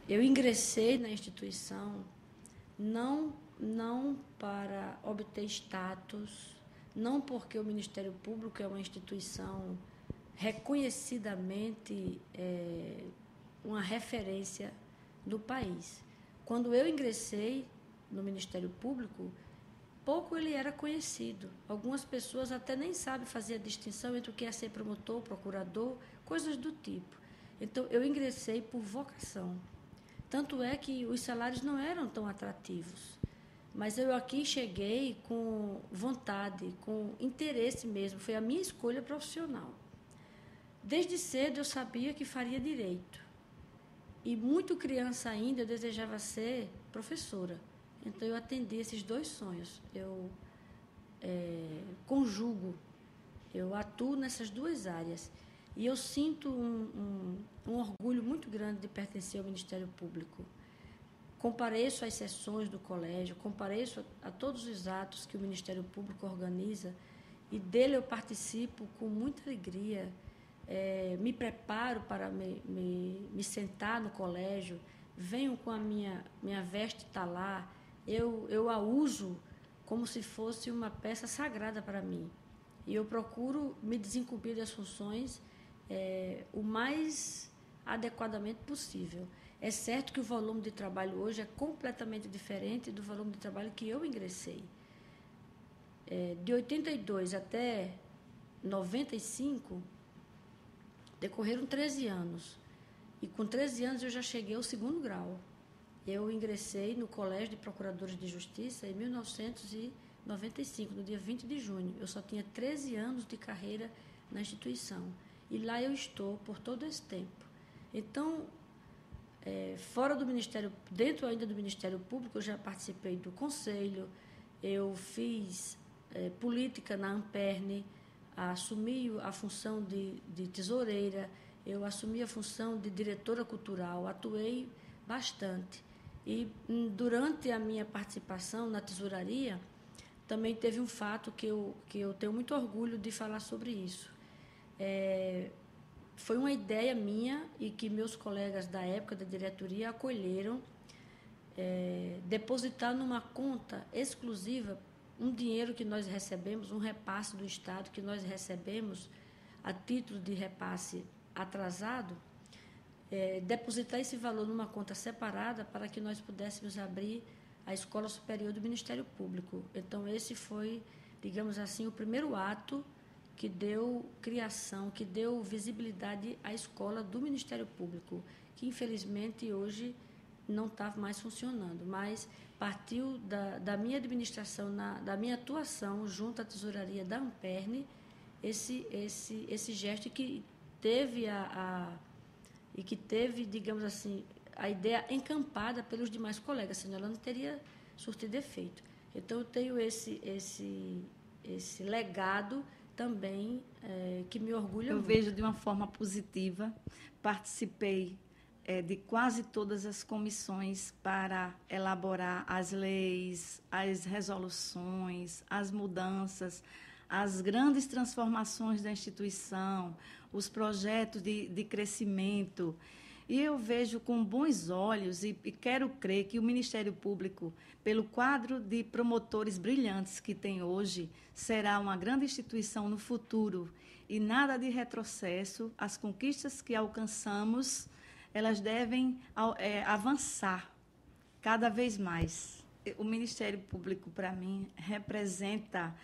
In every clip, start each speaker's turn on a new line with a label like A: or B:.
A: Eu ingressei na instituição não para obter status, não porque o Ministério Público é uma instituição reconhecidamente uma referência do país. Quando eu ingressei no Ministério Público, pouco ele era conhecido. Algumas pessoas até nem sabem fazer a distinção entre o que é ser promotor, procurador, coisas do tipo. Então, eu ingressei por vocação. Tanto é que os salários não eram tão atrativos. Mas eu aqui cheguei com vontade, com interesse mesmo. Foi a minha escolha profissional. Desde cedo eu sabia que faria direito. E muito criança ainda eu desejava ser professora. Então eu atendi esses dois sonhos. Eu conjugo, eu atuo nessas duas áreas. E eu sinto um orgulho muito grande de pertencer ao Ministério Público. Compareço às sessões do colégio, compareço a todos os atos que o Ministério Público organiza e dele eu participo com muita alegria. Me preparo para me sentar no colégio, venho com a minha veste talar, eu a uso como se fosse uma peça sagrada para mim. E eu procuro me desincumbir das funções o mais adequadamente possível. É certo que o volume de trabalho hoje é completamente diferente do volume de trabalho que eu ingressei. De 82 até 95, decorreram 13 anos. E com 13 anos eu já cheguei ao 2º grau. Eu ingressei no Colégio de Procuradores de Justiça em 1995, no dia 20 de junho. Eu só tinha 13 anos de carreira na instituição. E lá eu estou por todo esse tempo. Então, fora do Ministério, dentro ainda do Ministério Público, eu já participei do Conselho, eu fiz política na Amperne, assumi a função de tesoureira, eu assumi a função de diretora cultural, atuei bastante. E durante a minha participação na tesouraria, também teve um fato que eu tenho muito orgulho de falar sobre isso. Foi uma ideia minha e que meus colegas da época da diretoria acolheram, depositar numa conta exclusiva um dinheiro que nós recebemos, um repasse do Estado que nós recebemos a título de repasse atrasado, depositar esse valor numa conta separada para que nós pudéssemos abrir a Escola Superior do Ministério Público. Então, esse foi, digamos assim, o primeiro ato que deu criação, que deu visibilidade à escola do Ministério Público, que, infelizmente, hoje não está mais funcionando, mas partiu da minha administração, da minha atuação junto à tesouraria da Amperne, esse gesto que teve e que teve, digamos assim, a ideia encampada pelos demais colegas, senão ela não teria surtido efeito. Então, eu tenho esse legado também que me orgulha muito.
B: Eu vejo de uma forma positiva, participei de quase todas as comissões para elaborar as leis, as resoluções, as mudanças, as grandes transformações da instituição, os projetos de crescimento. E eu vejo com bons olhos e quero crer que o Ministério Público, pelo quadro de promotores brilhantes que tem hoje, será uma grande instituição no futuro. E nada de retrocesso, as conquistas que alcançamos, elas devem avançar cada vez mais. O Ministério Público, para mim, representa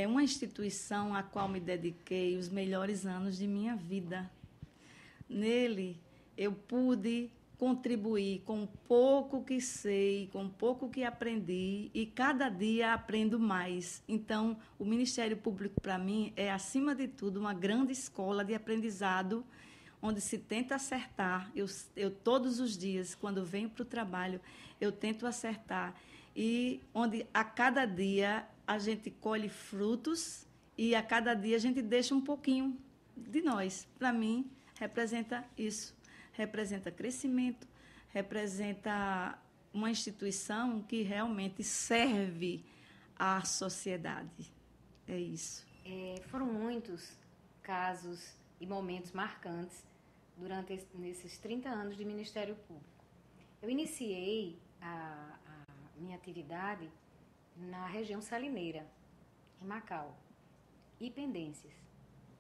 B: uma instituição à qual me dediquei os melhores anos de minha vida. Nele, eu pude contribuir com o pouco que sei, com o pouco que aprendi, e cada dia aprendo mais. Então, o Ministério Público, para mim, é, acima de tudo, uma grande escola de aprendizado, onde se tenta acertar. Eu todos os dias, quando venho para o trabalho, eu tento acertar, e onde a cada dia a gente colhe frutos e a cada dia a gente deixa um pouquinho de nós. Para mim, representa isso. Representa crescimento, representa uma instituição que realmente serve à sociedade. É isso.
C: Foram muitos casos e momentos marcantes durante nesses 30 anos de Ministério Público. Eu iniciei a minha atividade na região salineira, em Macau, e Pendências,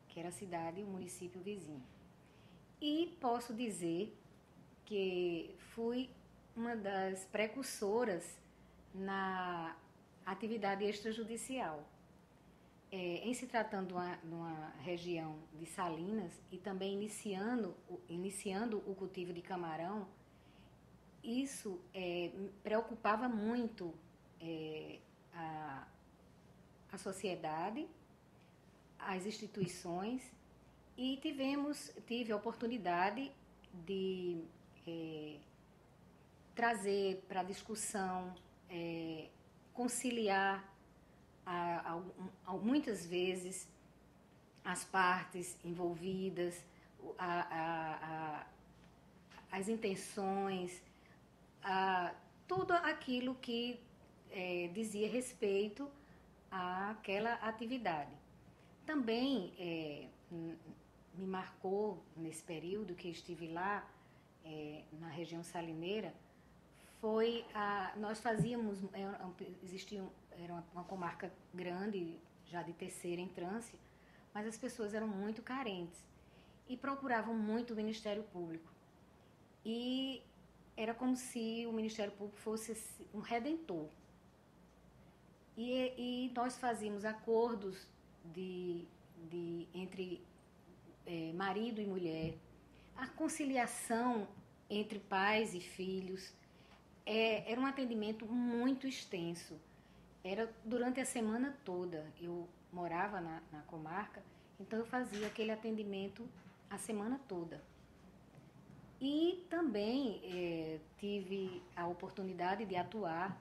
C: que era a cidade e o município vizinho. E posso dizer que fui uma das precursoras na atividade extrajudicial. Em se tratando de uma região de salinas e também iniciando o cultivo de camarão, isso preocupava muito a sociedade, as instituições, e tive a oportunidade de trazer para a discussão, conciliar muitas vezes as partes envolvidas, as intenções, tudo aquilo que dizia respeito àquela atividade. Também me marcou nesse período que estive lá, na região salineira, nós fazíamos, era uma comarca grande, já de terceira entrância, mas as pessoas eram muito carentes e procuravam muito o Ministério Público. E era como se o Ministério Público fosse um redentor. E nós fazíamos acordos entre marido e mulher, a conciliação entre pais e filhos. Era um atendimento muito extenso. Era durante a semana toda. Eu morava na comarca, então eu fazia aquele atendimento a semana toda. E também tive a oportunidade de atuar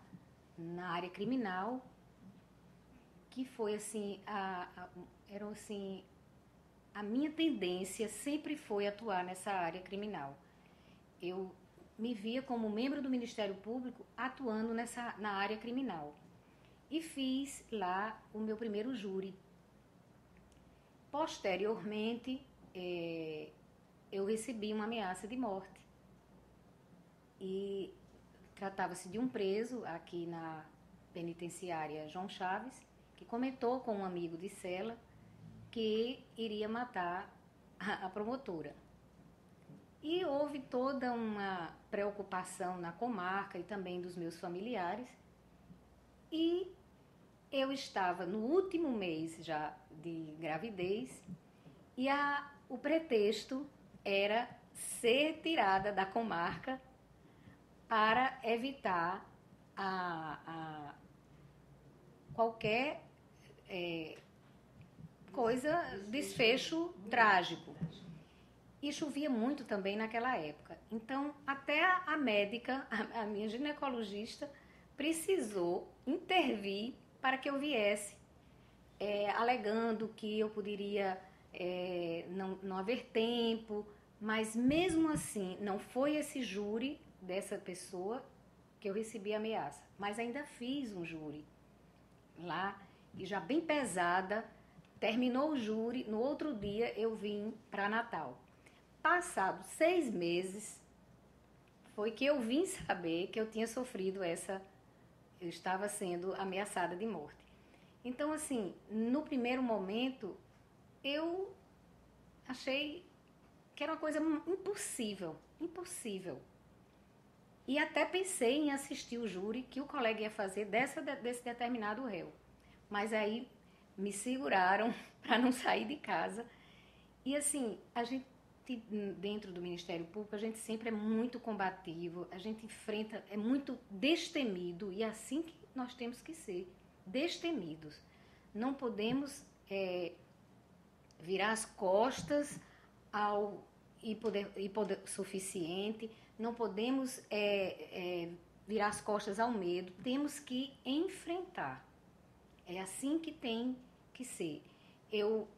C: na área criminal, que foi assim, a minha tendência sempre foi atuar nessa área criminal. Eu me via como membro do Ministério Público atuando na área criminal. E fiz lá o meu primeiro júri. Posteriormente, eu recebi uma ameaça de morte. E tratava-se de um preso aqui na penitenciária João Chaves, que comentou com um amigo de cela que iria matar a promotora. E houve toda uma preocupação na comarca e também dos meus familiares. E eu estava no último mês já de gravidez e o pretexto era ser tirada da comarca para evitar qualquer desfecho trágico. E chovia muito também naquela época. Então, até a médica, a minha ginecologista, precisou intervir para que eu viesse, alegando que eu poderia não haver tempo, mas mesmo assim, não foi esse júri dessa pessoa que eu recebi a ameaça, mas ainda fiz um júri lá, e já bem pesada, terminou o júri, no outro dia eu vim para Natal. Passados 6 meses, foi que eu vim saber que eu tinha sofrido eu estava sendo ameaçada de morte. Então, assim, no primeiro momento, eu achei que era uma coisa impossível. E até pensei em assistir o júri que o colega ia fazer desse determinado réu. Mas aí me seguraram para não sair de casa. E assim, a gente, dentro do Ministério Público, a gente sempre é muito combativo, a gente enfrenta, é muito destemido, e é assim que nós temos que ser, destemidos. Não podemos virar as costas ao poder suficiente, não podemos virar as costas ao medo, temos que enfrentar. É assim que tem que ser.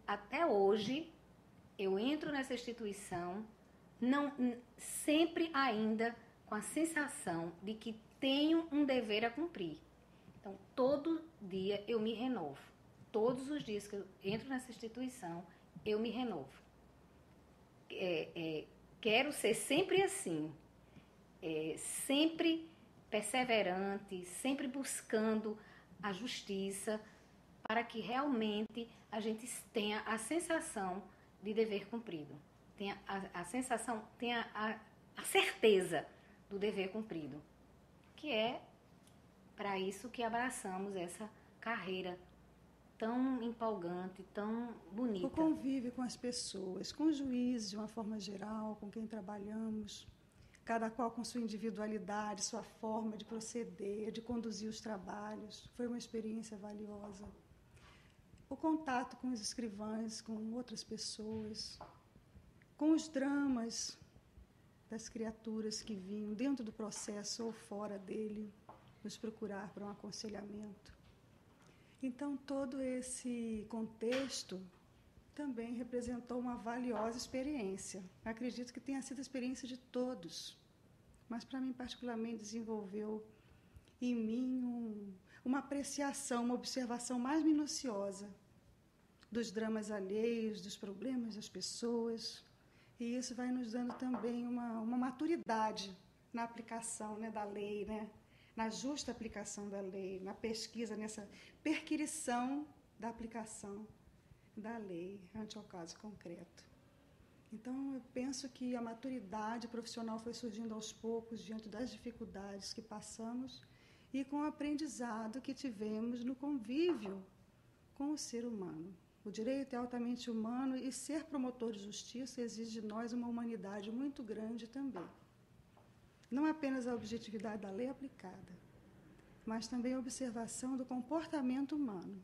C: Até hoje, eu entro nessa instituição sempre ainda com a sensação de que tenho um dever a cumprir. Então, todo dia eu me renovo. Todos os dias que eu entro nessa instituição, eu me renovo. Quero ser sempre assim. sempre perseverante, sempre buscando a justiça, para que realmente a gente tenha a sensação de dever cumprido, tenha a sensação, tenha a certeza do dever cumprido, que é para isso que abraçamos essa carreira tão empolgante, tão bonita.
D: O convívio com as pessoas, com os juízes de uma forma geral, com quem trabalhamos, cada qual com sua individualidade, sua forma de proceder, de conduzir os trabalhos, foi uma experiência valiosa. O contato com os escrivães, com outras pessoas, com os dramas das criaturas que vinham dentro do processo ou fora dele, nos procurar para um aconselhamento. Então, todo esse contexto também representou uma valiosa experiência. Acredito que tenha sido a experiência de todos, mas para mim, particularmente, desenvolveu em mim uma apreciação, uma observação mais minuciosa dos dramas alheios, dos problemas das pessoas, e isso vai nos dando também uma maturidade na aplicação, né, da lei, né, na justa aplicação da lei, na pesquisa, nessa perquirição da aplicação da lei ante ao caso concreto. Então, eu penso que a maturidade profissional foi surgindo aos poucos diante das dificuldades que passamos e com o aprendizado que tivemos no convívio com o ser humano. O direito é altamente humano e ser promotor de justiça exige de nós uma humanidade muito grande também. Não apenas a objetividade da lei aplicada, mas também a observação do comportamento humano,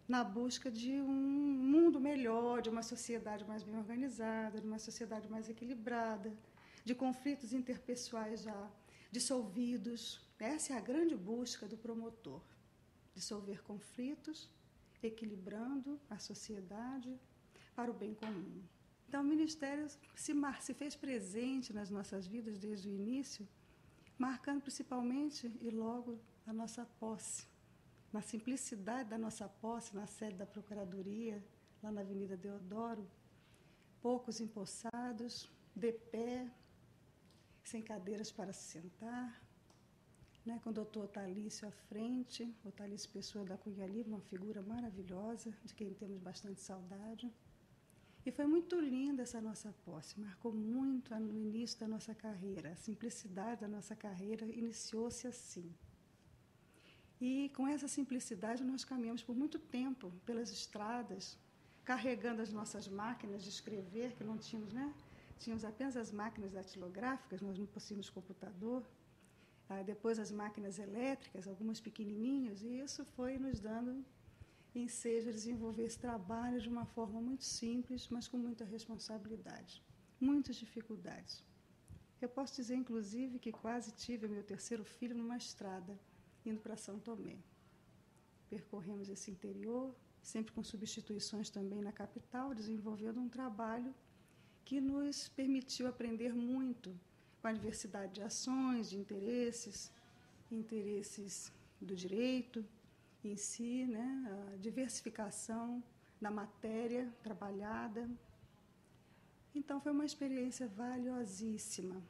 D: na busca de um mundo melhor, de uma sociedade mais bem organizada, de uma sociedade mais equilibrada, de conflitos interpessoais já dissolvidos. Essa é a grande busca do promotor, dissolver conflitos, equilibrando a sociedade para o bem comum. Então, o Ministério se fez presente nas nossas vidas desde o início, marcando principalmente e logo a nossa posse, na simplicidade da nossa posse, na sede da Procuradoria, lá na Avenida Deodoro, poucos empossados, de pé, sem cadeiras para se sentar, né, com o doutor Otalício à frente, Otalício Pessoa da Cunha Livre, uma figura maravilhosa, de quem temos bastante saudade. E foi muito linda essa nossa posse, marcou muito no início da nossa carreira, a simplicidade da nossa carreira iniciou-se assim. E com essa simplicidade nós caminhamos por muito tempo pelas estradas, carregando as nossas máquinas de escrever, que não tínhamos, né? Tínhamos apenas as máquinas datilográficas, nós não possuímos computador. Depois as máquinas elétricas, algumas pequenininhas, e isso foi nos dando ensejo a desenvolver esse trabalho de uma forma muito simples, mas com muita responsabilidade, muitas dificuldades. Eu posso dizer, inclusive, que quase tive o meu terceiro filho numa estrada, indo para São Tomé. Percorremos esse interior, sempre com substituições também na capital, desenvolvendo um trabalho que nos permitiu aprender muito com a diversidade de ações, de interesses do direito em si, né? A diversificação da matéria trabalhada. Então, foi uma experiência valiosíssima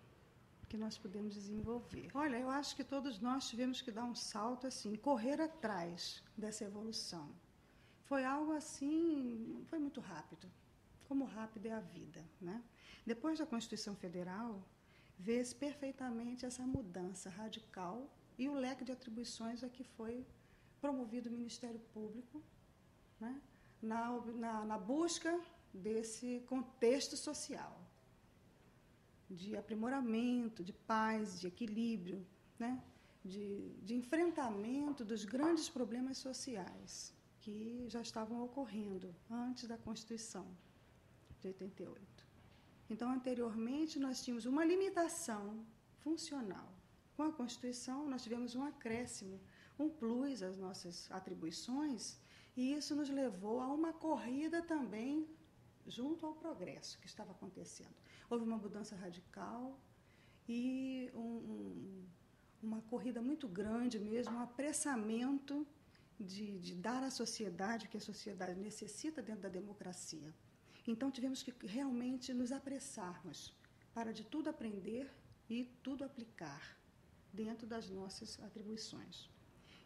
D: que nós pudemos desenvolver. Olha, eu acho que todos nós tivemos que dar um salto, assim, correr atrás dessa evolução. Foi algo assim, foi muito rápido, como rápida é a vida, né? Depois da Constituição Federal, vê-se perfeitamente essa mudança radical e o leque de atribuições a que foi promovido o Ministério Público, né? na busca desse contexto social, de aprimoramento, de paz, de equilíbrio, né? de enfrentamento dos grandes problemas sociais que já estavam ocorrendo antes da Constituição de 88. Então, anteriormente, nós tínhamos uma limitação funcional. Com a Constituição, nós tivemos um acréscimo, um plus às nossas atribuições, e isso nos levou a uma corrida também junto ao progresso que estava acontecendo. Houve uma mudança radical e uma corrida muito grande mesmo, um apressamento de dar à sociedade o que a sociedade necessita dentro da democracia. Então, tivemos que realmente nos apressarmos para de tudo aprender e tudo aplicar dentro das nossas atribuições.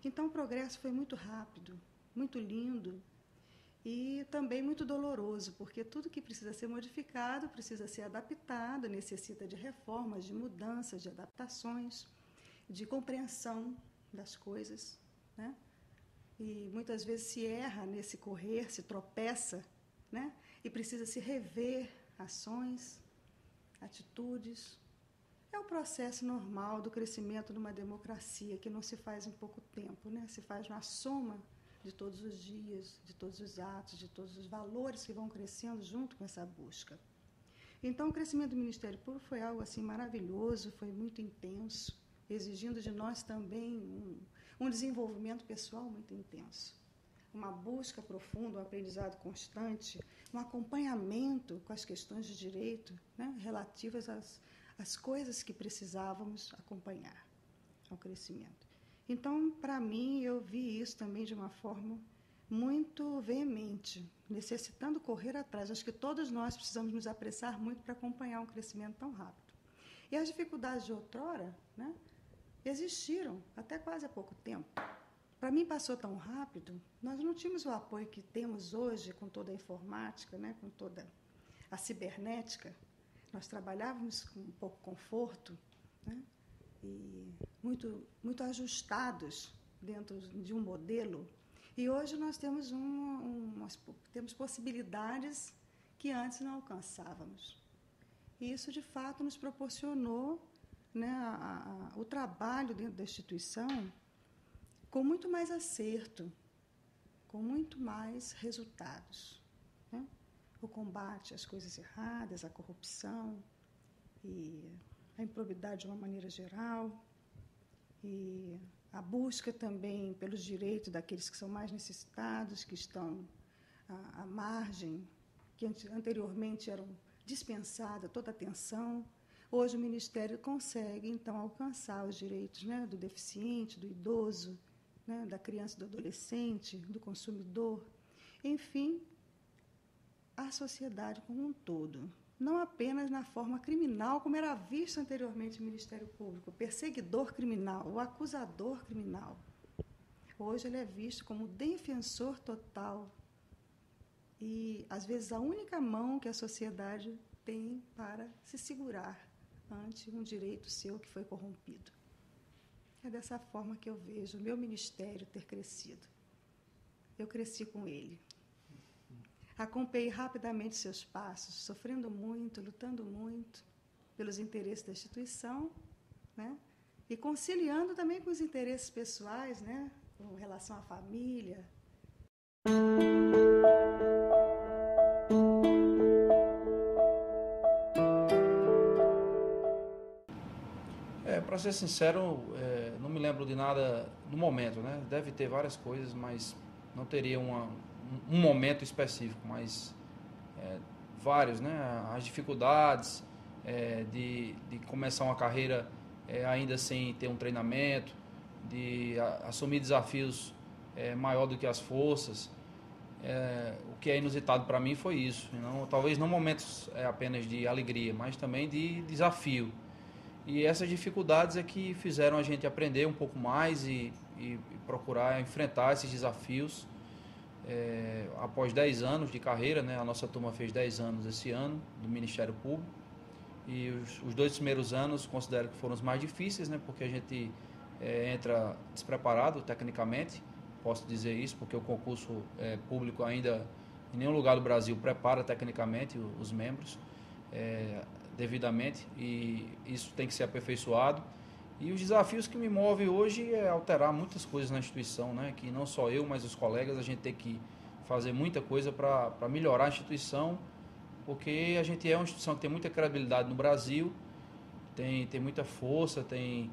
D: Então, o progresso foi muito rápido, muito lindo e também muito doloroso, porque tudo que precisa ser modificado precisa ser adaptado, necessita de reformas, de mudanças, de adaptações, de compreensão das coisas, né? E muitas vezes se erra nesse correr, se tropeça, né? E precisa se rever ações, atitudes. É o processo normal do crescimento de uma democracia, que não se faz em pouco tempo, né? Se faz na soma de todos os dias, de todos os atos, de todos os valores que vão crescendo junto com essa busca. Então, o crescimento do Ministério Público foi algo assim maravilhoso, foi muito intenso, exigindo de nós também um desenvolvimento pessoal muito intenso, uma busca profunda, um aprendizado constante, um acompanhamento com as questões de direito, né, relativas às coisas que precisávamos acompanhar ao crescimento. Então, para mim, eu vi isso também de uma forma muito veemente, necessitando correr atrás. Acho que todos nós precisamos nos apressar muito para acompanhar um crescimento tão rápido. E as dificuldades de outrora, né, existiram até quase há pouco tempo. Para mim, passou tão rápido, nós não tínhamos o apoio que temos hoje com toda a informática, né, com toda a cibernética. Nós trabalhávamos com um pouco conforto, né, e muito ajustados dentro de um modelo. E hoje nós temos, temos possibilidades que antes não alcançávamos. E isso, de fato, nos proporcionou, né, o trabalho dentro da instituição com muito mais acerto, com muito mais resultados, né? O combate às coisas erradas, à corrupção e à improbidade de uma maneira geral, e a busca também pelos direitos daqueles que são mais necessitados, que estão à margem, que anteriormente eram dispensadas toda a atenção. Hoje o Ministério consegue, então, alcançar os direitos, né, do deficiente, do idoso, né, da criança e do adolescente, do consumidor, enfim, a sociedade como um todo. Não apenas na forma criminal, como era visto anteriormente no Ministério Público, o perseguidor criminal, o acusador criminal. Hoje ele é visto como defensor total e, às vezes, a única mão que a sociedade tem para se segurar ante um direito seu que foi corrompido. É dessa forma que eu vejo o meu ministério ter crescido. Eu cresci com ele. Acompanhei rapidamente seus passos, sofrendo muito, lutando muito pelos interesses da instituição, né? E conciliando também com os interesses pessoais, né? Com relação à família.
E: Para ser sincero, não me lembro de nada no momento, né? Deve ter várias coisas, mas não teria um momento específico, mas vários, né? As dificuldades de começar uma carreira ainda sem ter um treinamento, de assumir desafios maior do que as forças. O que é inusitado para mim foi isso. Talvez não momentos apenas de alegria, mas também de desafio. E essas dificuldades é que fizeram a gente aprender um pouco mais e procurar enfrentar esses desafios. Após 10 anos de carreira, né, a nossa turma fez 10 anos esse ano do Ministério Público, e os 2 primeiros anos considero que foram os mais difíceis, né, porque a gente entra despreparado tecnicamente, posso dizer isso, porque o concurso público ainda em nenhum lugar do Brasil prepara tecnicamente os membros devidamente, e isso tem que ser aperfeiçoado. E os desafios que me movem hoje é alterar muitas coisas na instituição, né? Que não só eu, mas os colegas, a gente tem que fazer muita coisa para melhorar a instituição, porque a gente é uma instituição que tem muita credibilidade no Brasil, tem muita força, tem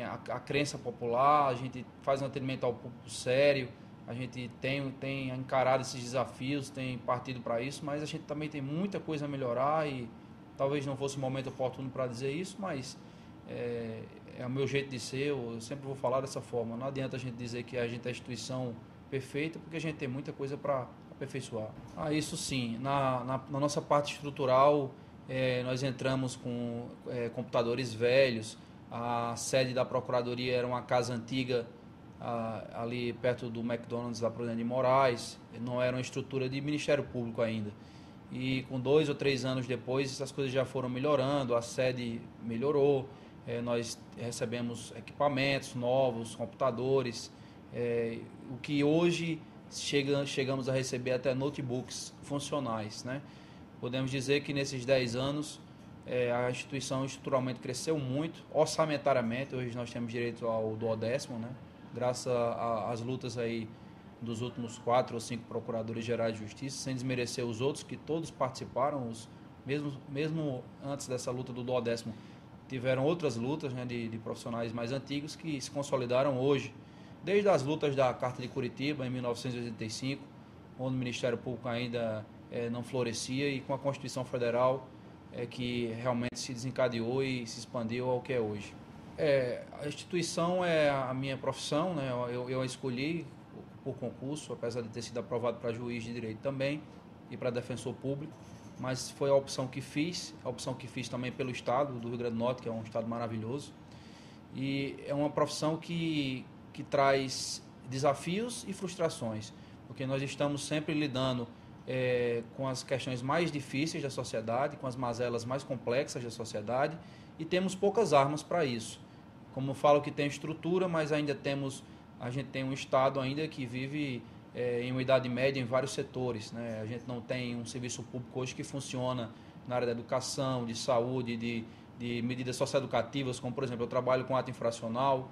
E: a crença popular, a gente faz um atendimento ao público sério, a gente tem encarado esses desafios, tem partido para isso, mas a gente também tem muita coisa a melhorar e talvez não fosse o momento oportuno para dizer isso, mas é o meu jeito de ser, eu sempre vou falar dessa forma. Não adianta a gente dizer que a gente é a instituição perfeita, porque a gente tem muita coisa para aperfeiçoar. Isso sim, na nossa parte estrutural, nós entramos com computadores velhos. A sede da Procuradoria era uma casa antiga, ali perto do McDonald's da Prudente de Moraes, não era uma estrutura de Ministério Público ainda. E com 2 ou 3 anos depois, essas coisas já foram melhorando, a sede melhorou, nós recebemos equipamentos novos, computadores, o que hoje chegamos a receber até notebooks funcionais, né? Podemos dizer que nesses 10 anos a instituição estruturalmente cresceu muito, orçamentariamente. Hoje nós temos direito ao 10º, né? Graças às lutas aí dos últimos 4 ou 5 procuradores gerais de justiça, sem desmerecer os outros que todos participaram, mesmo antes dessa luta do 10º, tiveram outras lutas, né, de profissionais mais antigos que se consolidaram hoje, desde as lutas da Carta de Curitiba em 1985, onde o Ministério Público ainda não florescia, e com a Constituição Federal que realmente se desencadeou e se expandiu ao que é hoje. A instituição é a minha profissão, né? Eu a escolhi por concurso, apesar de ter sido aprovado para juiz de direito também e para defensor público, mas foi a opção que fiz também pelo estado do Rio Grande do Norte, que é um estado maravilhoso, e é uma profissão que traz desafios e frustrações, porque nós estamos sempre lidando com as questões mais difíceis da sociedade, com as mazelas mais complexas da sociedade, e temos poucas armas para isso. Como eu falo que tem estrutura, mas ainda a gente tem um Estado ainda que vive em uma idade média em vários setores, né? A gente não tem um serviço público hoje que funciona na área da educação, de saúde, de medidas socioeducativas, como, por exemplo, eu trabalho com ato infracional,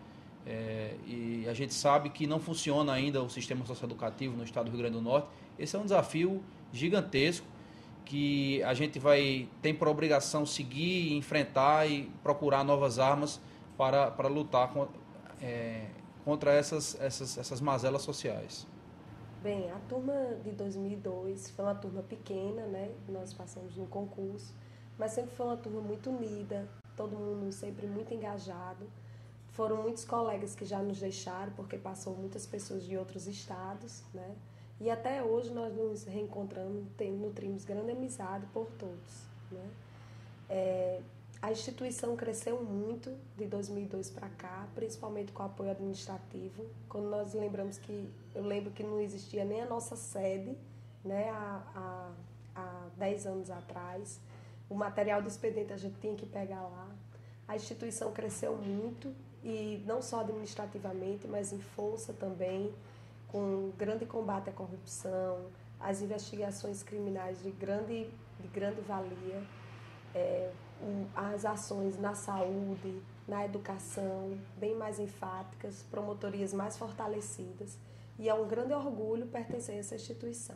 E: e a gente sabe que não funciona ainda o sistema socioeducativo no estado do Rio Grande do Norte. Esse é um desafio gigantesco que a gente tem por obrigação seguir, enfrentar e procurar novas armas para lutar contra essas mazelas sociais.
F: Bem, a turma de 2002 foi uma turma pequena, né? Nós passamos no concurso, mas sempre foi uma turma muito unida, todo mundo sempre muito engajado. Foram muitos colegas que já nos deixaram, porque passou muitas pessoas de outros estados, né? E até hoje nós nos reencontramos, nutrimos grande amizade por todos, né? A instituição cresceu muito de 2002 para cá, principalmente com o apoio administrativo. Quando nós eu lembro que não existia nem a nossa sede, né, há 10 anos atrás. O material do expediente a gente tinha que pegar lá. A instituição cresceu muito, e não só administrativamente, mas em força também, com grande combate à corrupção, as investigações criminais de grande valia, as ações na saúde, na educação, bem mais enfáticas, promotorias mais fortalecidas, e é um grande orgulho pertencer a essa instituição.